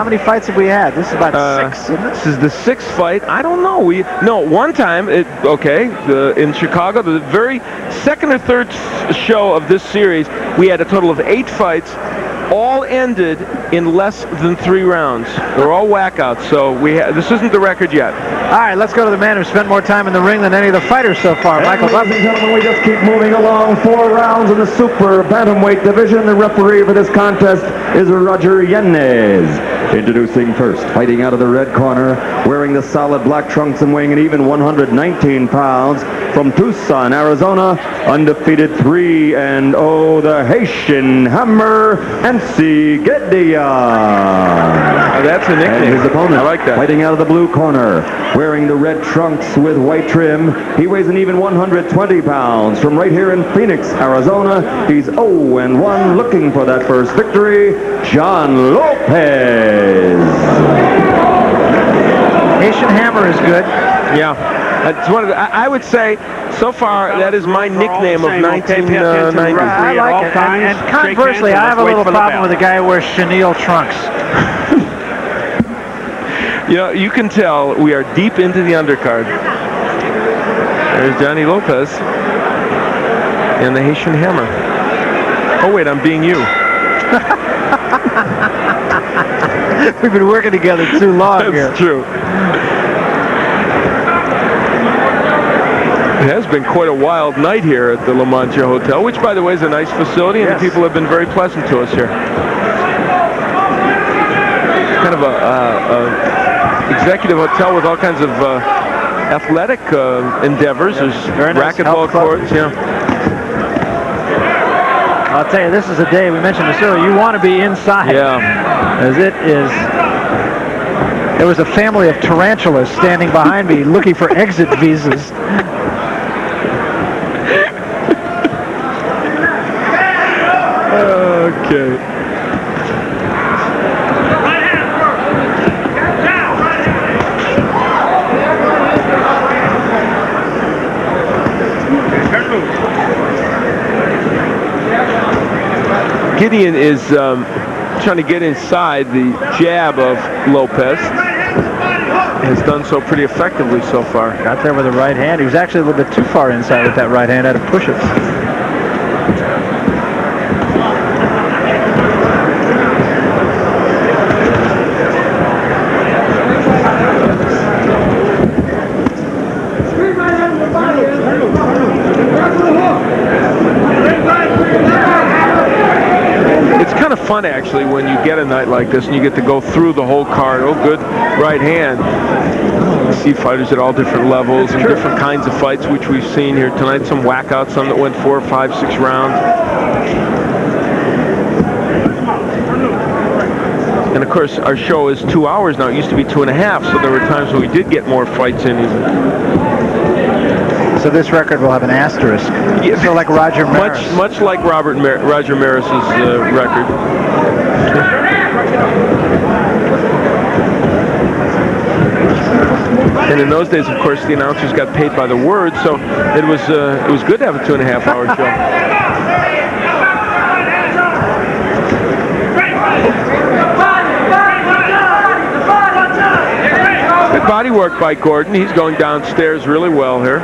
How many fights have we had? This is about 6, isn't it? This is the 6th fight. I don't know. One time, in Chicago, the very second or third show of this series, we had a total of 8 fights. All ended in less than 3 rounds. They're all whackouts, so this isn't the record yet. All right, let's go to the man who spent more time in the ring than any of the fighters so far, Michael. Ladies and gentlemen, we just keep moving along. 4 rounds in the super bantamweight division. The referee for this contest is Roger Yanez. Introducing first, fighting out of the red corner, wearing the solid black trunks and weighing an even 119 pounds, from Tucson, Arizona, undefeated 3-0, the Haitian Hammer, Ancee Gegeon. That's a nickname. And his opponent, I like that. Fighting out of the blue corner, wearing the red trunks with white trim, he weighs an even 120 pounds, from right here in Phoenix, Arizona. He's 0-1, looking for that first victory, John Lopez. Haitian Hammer is good. Yeah. It's one of I would say, so far, that is my nickname of 1993. I like it. And conversely, I have a little problem with the guy who wears chenille trunks. You can tell we are deep into the undercard. There's Johnny Lopez and the Haitian Hammer. Oh, wait, I'm being you. We've been working together too long here. That's true. It has been quite a wild night here at the La Mancha Hotel, which, by the way, is a nice facility, and the people have been very pleasant to us here. It's kind of a executive hotel with all kinds of athletic endeavors. There's racquetball courts, I'll tell you, this is a day, we mentioned this earlier, you want to be inside. Yeah. As it is. There was a family of tarantulas standing behind me looking for exit visas. Okay. Gegeon is trying to get inside the jab of Lopez. Has done so pretty effectively so far. Got there with the right hand. He was actually a little bit too far inside with that right hand. Had to push it. Fun actually when you get a night like this and you get to go through the whole card. Oh, good right hand. You see fighters at all different levels and different kinds of fights, which we've seen here tonight. Some whackouts, some that went 4, 5, 6 rounds. And of course, our show is 2 hours now. It used to be 2.5, so there were times when we did get more fights in even. So this record will have an asterisk. Yeah. So like Roger Maris. Much like Roger Maris's record. And in those days, of course, the announcers got paid by the word, so it was good to have a 2.5-hour show. Good body work by Gordon. He's going downstairs really well here.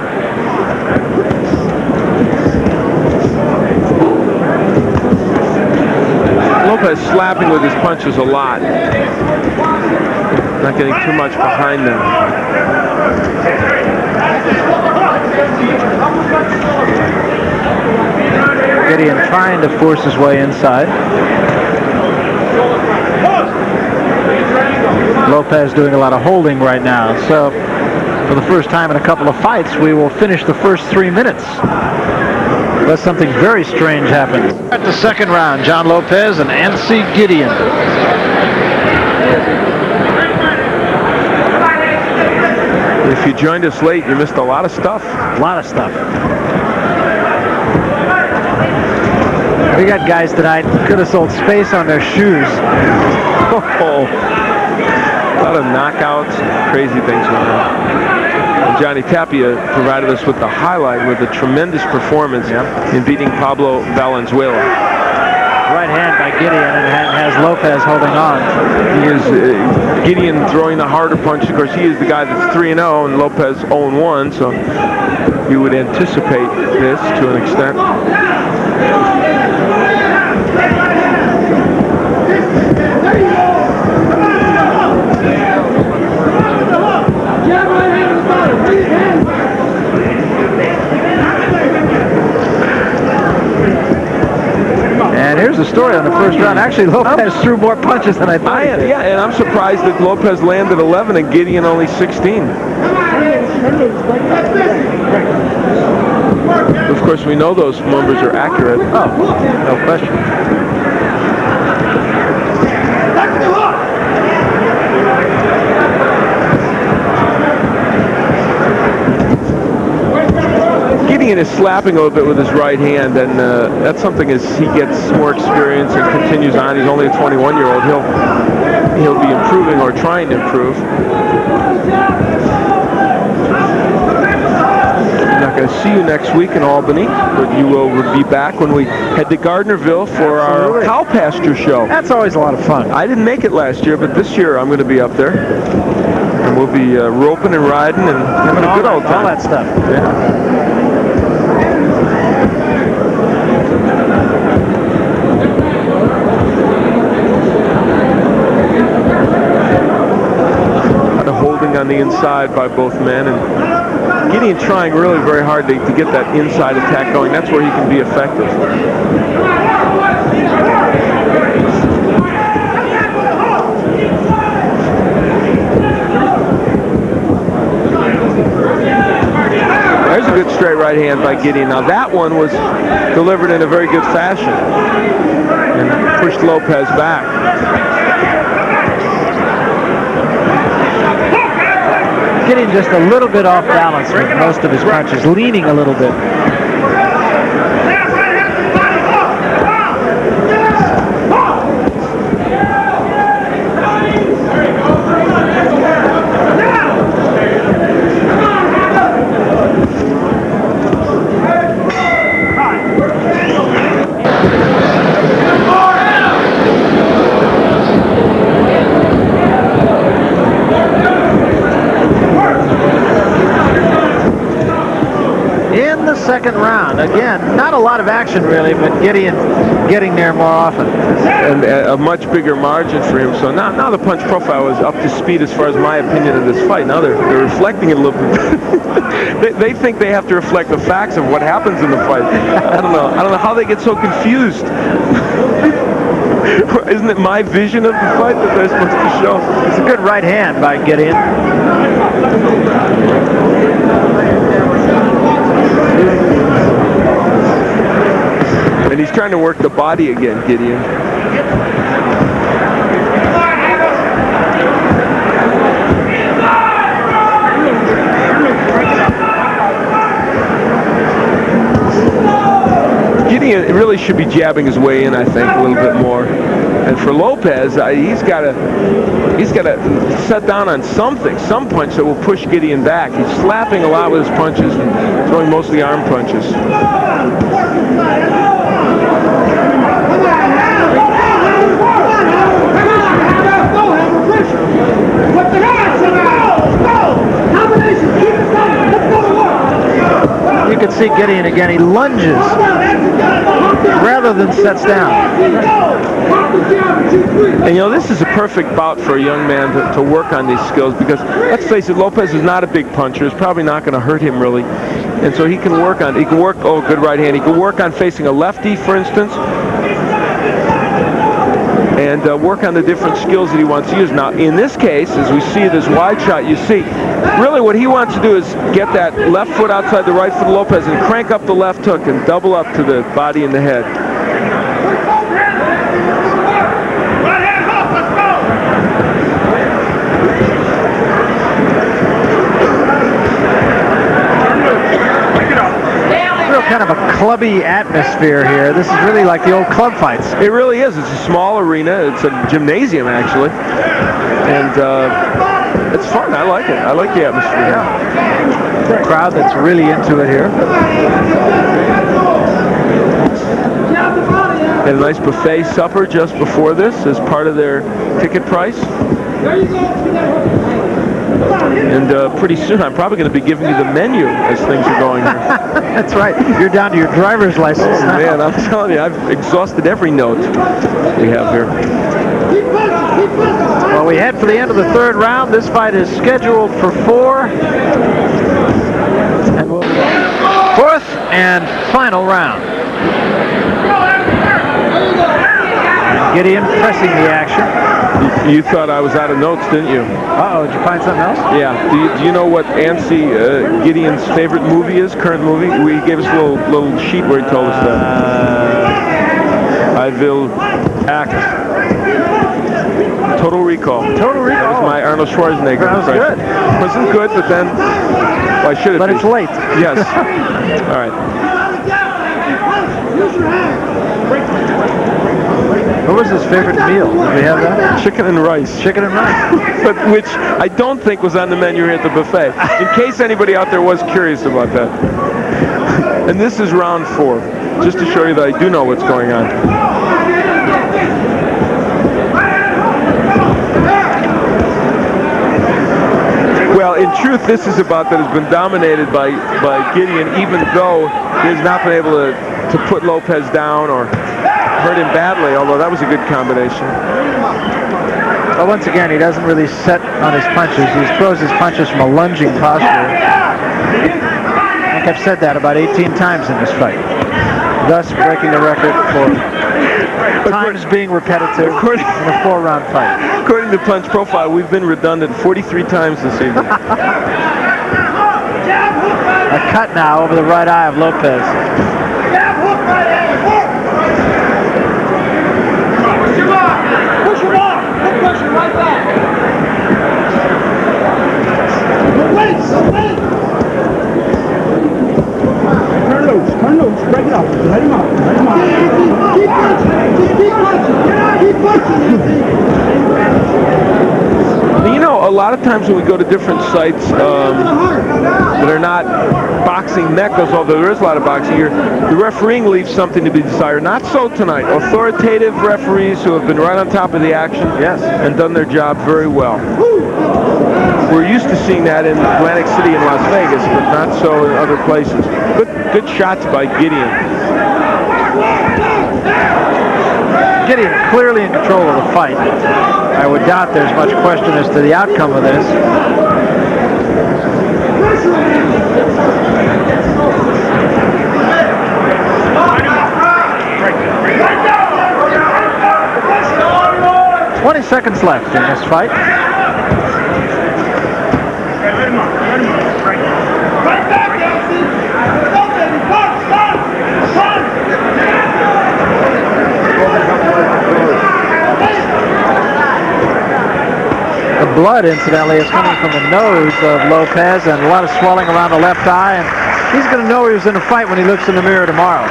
Lopez slapping with his punches a lot. Not getting too much behind them. Gegeon trying to force his way inside. Lopez doing a lot of holding right now. So for the first time in a couple of fights, we will finish the first 3 minutes. Unless something very strange happens. At the second round, John Lopez and Ancee Gegeon. If you joined us late, you missed a lot of stuff. A lot of stuff. We got guys tonight could have sold space on their shoes. Oh, a lot of knockouts, crazy things going on. Johnny Tapia provided us with the highlight with a tremendous performance in beating Pablo Valenzuela. right hand by Gegeon and has Lopez holding on. He is Gegeon throwing the harder punch. Of course, he is the guy that's 3-0 and Lopez 0-1, so you would anticipate this to an extent. And here's the story on the first round. Actually, Lopez threw more punches than I thought he did. Yeah, and I'm surprised that Lopez landed 11 and Gegeon only 16. Of course, we know those numbers are accurate. Oh, no question. Gegeon is slapping a little bit with his right hand, and that's something as he gets more experience and continues on. He's only a 21-year-old. He'll be improving or trying to improve. I'm not going to see you next week in Albany, but you will be back when we head to Gardnerville for our cow pasture show. That's always a lot of fun. I didn't make it last year, but this year I'm going to be up there. And we'll be roping and riding and having a good old time. All that stuff. Yeah. On the inside by both men, and Gegeon trying really very hard to get that inside attack going. That's where he can be effective. There's a good straight right hand by Gegeon. Now that one was delivered in a very good fashion and pushed Lopez back. Getting just a little bit off balance with most of his punches, leaning a little bit. Second round. Again, not a lot of action really, but Gegeon getting there more often. And a much bigger margin for him. So now the punch profile is up to speed as far as my opinion of this fight. Now they're reflecting it a little bit. they think they have to reflect the facts of what happens in the fight. I don't know how they get so confused. Isn't it my vision of the fight that they're supposed to show? It's a good right hand by Gegeon. And he's trying to work the body again, Gegeon. Gegeon really should be jabbing his way in, I think, a little bit more. And for Lopez, he's got to set down on something, some punch that will push Gegeon back. He's slapping a lot with his punches and throwing mostly arm punches. You can see Gegeon again. He lunges rather than sets down. And you know, this is a perfect bout for a young man to work on these skills, because let's face it, Lopez is not a big puncher. It's probably not going to hurt him really. And so he can work, oh, good right hand. He can work on facing a lefty, for instance, and work on the different skills that he wants to use. Now, in this case, as we see this wide shot, you see, really what he wants to do is get that left foot outside the right foot of Lopez and crank up the left hook and double up to the body and the head. Kind of a clubby atmosphere here. This is really like the old club fights. It really is. It's a small arena. It's a gymnasium, actually. And it's fun. I like it. I like the atmosphere. Yeah. Crowd that's really into it here. Had a nice buffet supper just before this as part of their ticket price. And pretty soon I'm probably going to be giving you the menu as things are going here. That's right. You're down to your driver's license now. Man, I'm telling you, I've exhausted every note we have here. Well, we head for the end of the third round. This fight is scheduled for 4. And fourth and final round. Gegeon pressing the action. You thought I was out of notes, didn't you? Uh-oh, did you find something else? Yeah. Do you know what Ancee Gegeon's favorite movie is, current movie? He gave us a little sheet where he told us that. I will act. Total Recall. Total Recall. That was my Arnold Schwarzenegger. That was good. Wasn't good, but then, why should it But be? it's late. Yes. All right. What was his favorite meal? Did we have that? Chicken and rice. Chicken and rice. But which I don't think was on the menu here at the buffet. In case anybody out there was curious about that. And this is round 4, just to show you that I do know what's going on. Well, in truth, this is a bout that has been dominated by Gegeon, even though he has not been able to put Lopez down or hurt him badly, although that was a good combination. Well, once again, he doesn't really set on his punches. He throws his punches from a lunging posture. I think I've said that about 18 times in this fight, thus breaking the record for times being repetitive in a 4-round fight. According to Punch Profile, we've been redundant 43 times this evening. A cut now over the right eye of Lopez. Push him off! Put pressure right back! Wait! Turn loose, break it up, let him out, Keep punching, keep punching, You know, a lot of times when we go to different sites that are not boxing meccas, although there is a lot of boxing here, the refereeing leaves something to be desired. Not so tonight. Authoritative referees who have been right on top of the action, yes, and done their job very well. We're used to seeing that in Atlantic City and Las Vegas, but not so in other places. Good shots by Gegeon. Gegeon clearly in control of the fight. I would doubt there's much question as to the outcome of this. 20 seconds left in this fight. The blood, incidentally, is coming from the nose of Lopez and a lot of swelling around the left eye. And he's going to know he was in a fight when he looks in the mirror tomorrow.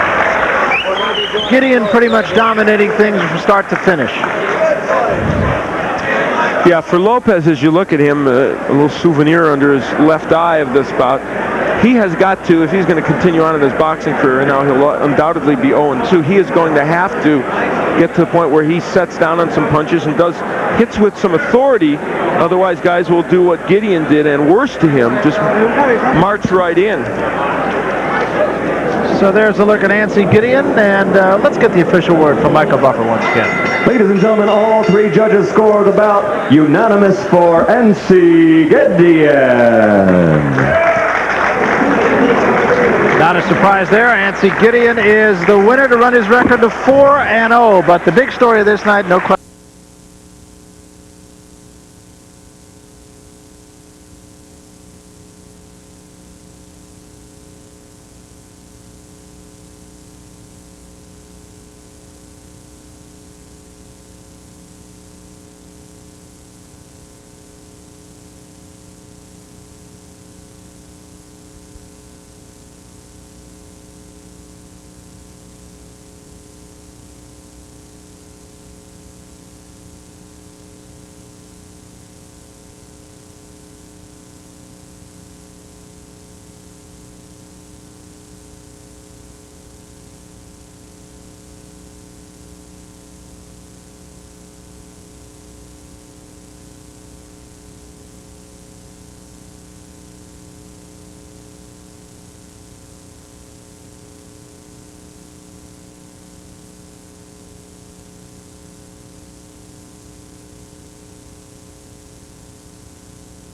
Gegeon pretty much dominating things from start to finish. Yeah, for Lopez, as you look at him, a little souvenir under his left eye of this bout, he has got to, if he's going to continue on in his boxing career, and now he'll undoubtedly be 0-2, he is going to have to get to the point where he sets down on some punches and does hits with some authority. Otherwise, guys will do what Gegeon did and worse to him, just march right in. So there's a look at Ancee Gegeon, and let's get the official word from Michael Buffer once again. Ladies and gentlemen, all 3 judges scored the bout unanimous for Ancee Gegeon. Not a surprise there. Ancee Gegeon is the winner to run his record to 4-0. But the big story of this night, no question.